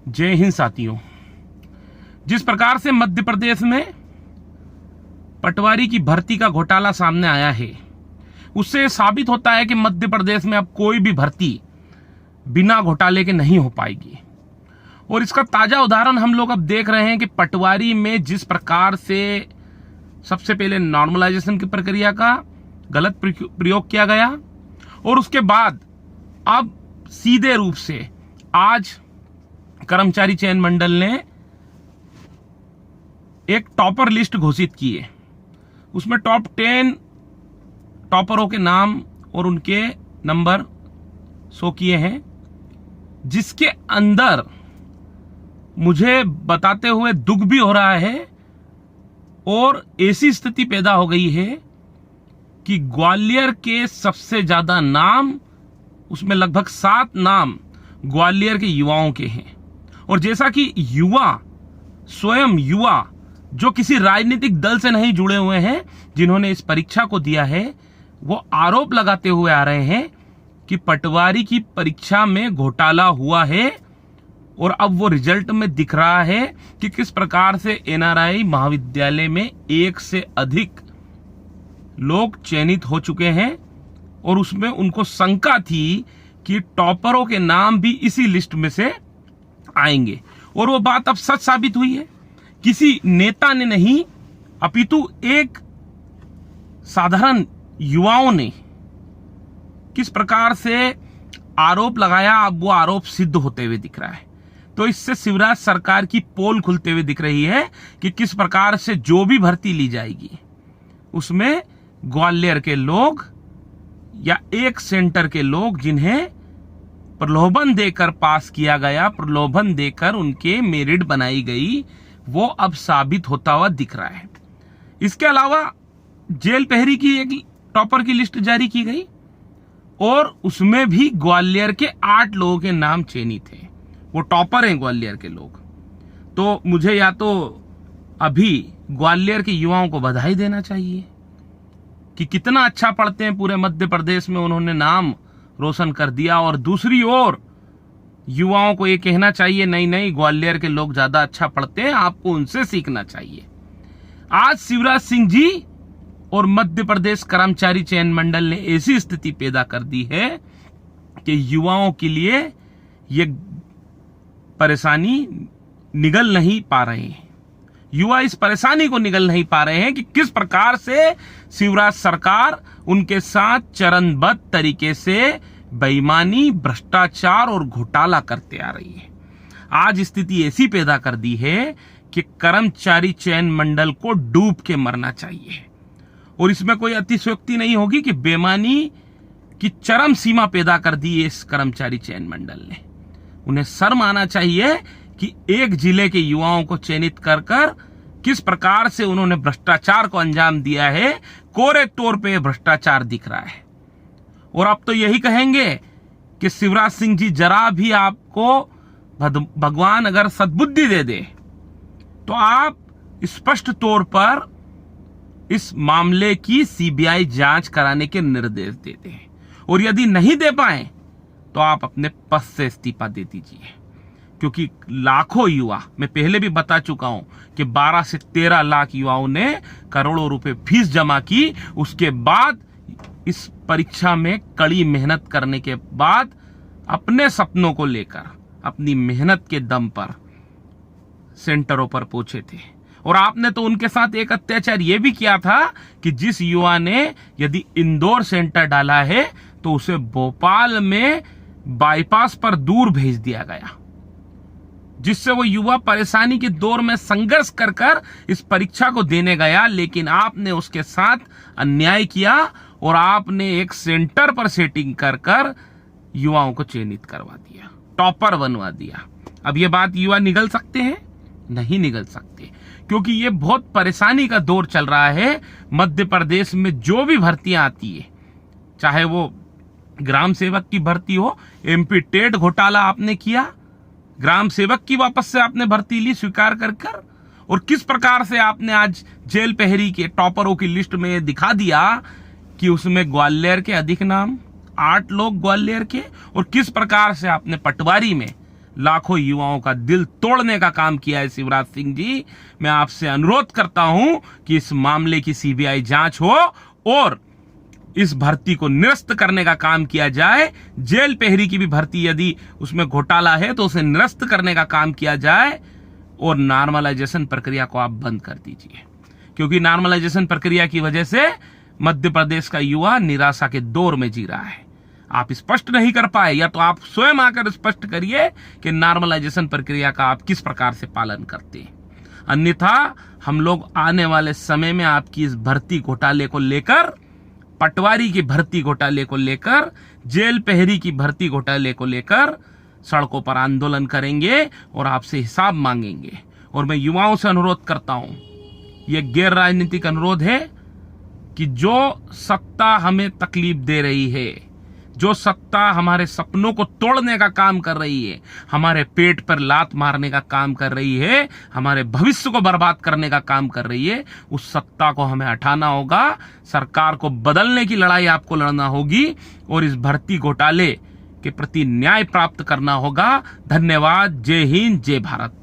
जय हिंद साथियों। जिस प्रकार से मध्य प्रदेश में पटवारी की भर्ती का घोटाला सामने आया है, उससे साबित होता है कि मध्य प्रदेश में अब कोई भी भर्ती बिना घोटाले के नहीं हो पाएगी। और इसका ताजा उदाहरण हम लोग अब देख रहे हैं कि पटवारी में जिस प्रकार से सबसे पहले नॉर्मलाइजेशन की प्रक्रिया का गलत प्रयोग किया गया और उसके बाद अब सीधे रूप से आज कर्मचारी चयन मंडल ने एक टॉपर लिस्ट घोषित की है। उसमें टॉप 10 टॉपरों के नाम और उनके नंबर शो किए हैं, जिसके अंदर मुझे बताते हुए दुख भी हो रहा है और ऐसी स्थिति पैदा हो गई है कि ग्वालियर के सबसे ज्यादा नाम, उसमें लगभग 7 नाम ग्वालियर के युवाओं के हैं। और जैसा कि स्वयं युवा जो किसी राजनीतिक दल से नहीं जुड़े हुए हैं, जिन्होंने इस परीक्षा को दिया है, वो आरोप लगाते हुए आ रहे हैं कि पटवारी की परीक्षा में घोटाला हुआ है। और अब वो रिजल्ट में दिख रहा है कि किस प्रकार से एनआरआई महाविद्यालय में 1 से अधिक लोग चयनित हो चुके हैं और उसमें उनको शंका थी कि टॉपरों के नाम भी इसी लिस्ट में से आएंगे। और वो बात अब सच साबित हुई है। किसी नेता ने नहीं, अपितु एक साधारण युवाओं ने किस प्रकार से आरोप लगाया, अब वो आरोप सिद्ध होते हुए दिख रहा है। तो इससे शिवराज सरकार की पोल खुलते हुए दिख रही है कि किस प्रकार से जो भी भर्ती ली जाएगी उसमें ग्वालियर के लोग या एक सेंटर के लोग जिन्हें प्रलोभन देकर पास किया गया, प्रलोभन देकर उनके मेरिट बनाई गई, वो अब साबित होता हुआ दिख रहा है। इसके अलावा जेल पहरी की एक टॉपर की लिस्ट जारी की गई और उसमें भी ग्वालियर के 8 लोगों के नाम चयनित थे। वो टॉपर हैं ग्वालियर के लोग। तो मुझे या तो अभी ग्वालियर के युवाओं को बधाई देना चाहिए कि कितना अच्छा पढ़ते हैं, पूरे मध्य प्रदेश में उन्होंने नाम रोशन कर दिया। और दूसरी ओर युवाओं को ये कहना चाहिए, नहीं, ग्वालियर के लोग ज्यादा अच्छा पढ़ते हैं, आपको उनसे सीखना चाहिए। आज शिवराज सिंह जी और मध्य प्रदेश कर्मचारी चयन मंडल ने ऐसी स्थिति पैदा कर दी है कि युवाओं के लिए ये परेशानी निगल नहीं पा रहे हैं। युवा इस परेशानी को निगल नहीं पा रहे हैं कि किस प्रकार से शिवराज सरकार उनके साथ चरणबद्ध तरीके से बेईमानी, भ्रष्टाचार और घोटाला करते आ रही है। आज स्थिति ऐसी पैदा कर दी है कि कर्मचारी चयन मंडल को डूब के मरना चाहिए। और इसमें कोई अतिशयोक्ति नहीं होगी कि बेईमानी की चरम सीमा पैदा कर दी है इस कर्मचारी चयन मंडल ने। उन्हें शर्म आना चाहिए कि एक जिले के युवाओं को चयनित कर किस प्रकार से उन्होंने भ्रष्टाचार को अंजाम दिया है। कोरे तौर पे भ्रष्टाचार दिख रहा है। और अब तो यही कहेंगे कि शिवराज सिंह जी, जरा भी आपको भगवान अगर सद्बुद्धि दे दे तो आप स्पष्ट तौर पर इस मामले की सीबीआई जांच कराने के निर्देश देते हैं। और यदि नहीं दे पाए तो आप अपने पद से इस्तीफा दे दीजिए, क्योंकि लाखों युवा, मैं पहले भी बता चुका हूं कि 12 से 13 लाख युवाओं ने करोड़ों रुपए फीस जमा की। उसके बाद इस परीक्षा में कड़ी मेहनत करने के बाद अपने सपनों को लेकर अपनी मेहनत के दम पर सेंटरों पर पहुंचे थे। और आपने तो उनके साथ एक अत्याचार यह भी किया था कि जिस युवा ने यदि इंदौर सेंटर डाला है तो उसे भोपाल में बाईपास पर दूर भेज दिया गया, जिससे वो युवा परेशानी के दौर में संघर्ष कर इस परीक्षा को देने गया। लेकिन आपने उसके साथ अन्याय किया और आपने एक सेंटर पर सेटिंग कर युवाओं को चयनित करवा दिया, टॉपर बनवा दिया। अब ये बात युवा निगल सकते हैं? नहीं निगल सकते, क्योंकि ये बहुत परेशानी का दौर चल रहा है। मध्य प्रदेश में जो भी भर्तियां आती है, चाहे वो ग्राम सेवक की भर्ती हो, एमपी टेट घोटाला आपने किया, ग्राम सेवक की वापस से आपने भर्ती ली स्वीकार कर और किस प्रकार से आपने आज जेल पहरी के टॉपरों की लिस्ट में दिखा दिया कि उसमें ग्वालियर के अधिक नाम, 8 लोग ग्वालियर के, और किस प्रकार से आपने पटवारी में लाखों युवाओं का दिल तोड़ने का काम किया है शिवराज सिंह जी। मैं आपसे अनुरोध करता हूं कि इस मामले की सीबीआई जांच हो और इस भर्ती को निरस्त करने का काम किया जाए। जेल प्रहरी की भी भर्ती यदि उसमें घोटाला है तो उसे निरस्त करने का काम किया जाए और नॉर्मलाइजेशन प्रक्रिया को आप बंद कर दीजिए, क्योंकि नॉर्मलाइजेशन प्रक्रिया की वजह से मध्य प्रदेश का युवा निराशा के दौर में जी रहा है। आप स्पष्ट नहीं कर पाए, या तो आप स्वयं आकर स्पष्ट करिए कि नॉर्मलाइजेशन प्रक्रिया का आप किस प्रकार से पालन करते हैं। अन्यथा हम लोग आने वाले समय में आपकी इस भर्ती घोटाले को लेकर, पटवारी की भर्ती घोटाले को लेकर, जेल प्रहरी की भर्ती घोटाले को लेकर सड़कों पर आंदोलन करेंगे और आपसे हिसाब मांगेंगे। और मैं युवाओं से अनुरोध करता हूं, यह गैर राजनीतिक अनुरोध है कि जो सत्ता हमें तकलीफ दे रही है, जो सत्ता हमारे सपनों को तोड़ने का काम कर रही है, हमारे पेट पर लात मारने का काम कर रही है, हमारे भविष्य को बर्बाद करने का काम कर रही है, उस सत्ता को हमें हटाना होगा। सरकार को बदलने की लड़ाई आपको लड़ना होगी और इस भर्ती घोटाले के प्रति न्याय प्राप्त करना होगा। धन्यवाद। जय हिंद, जय भारत।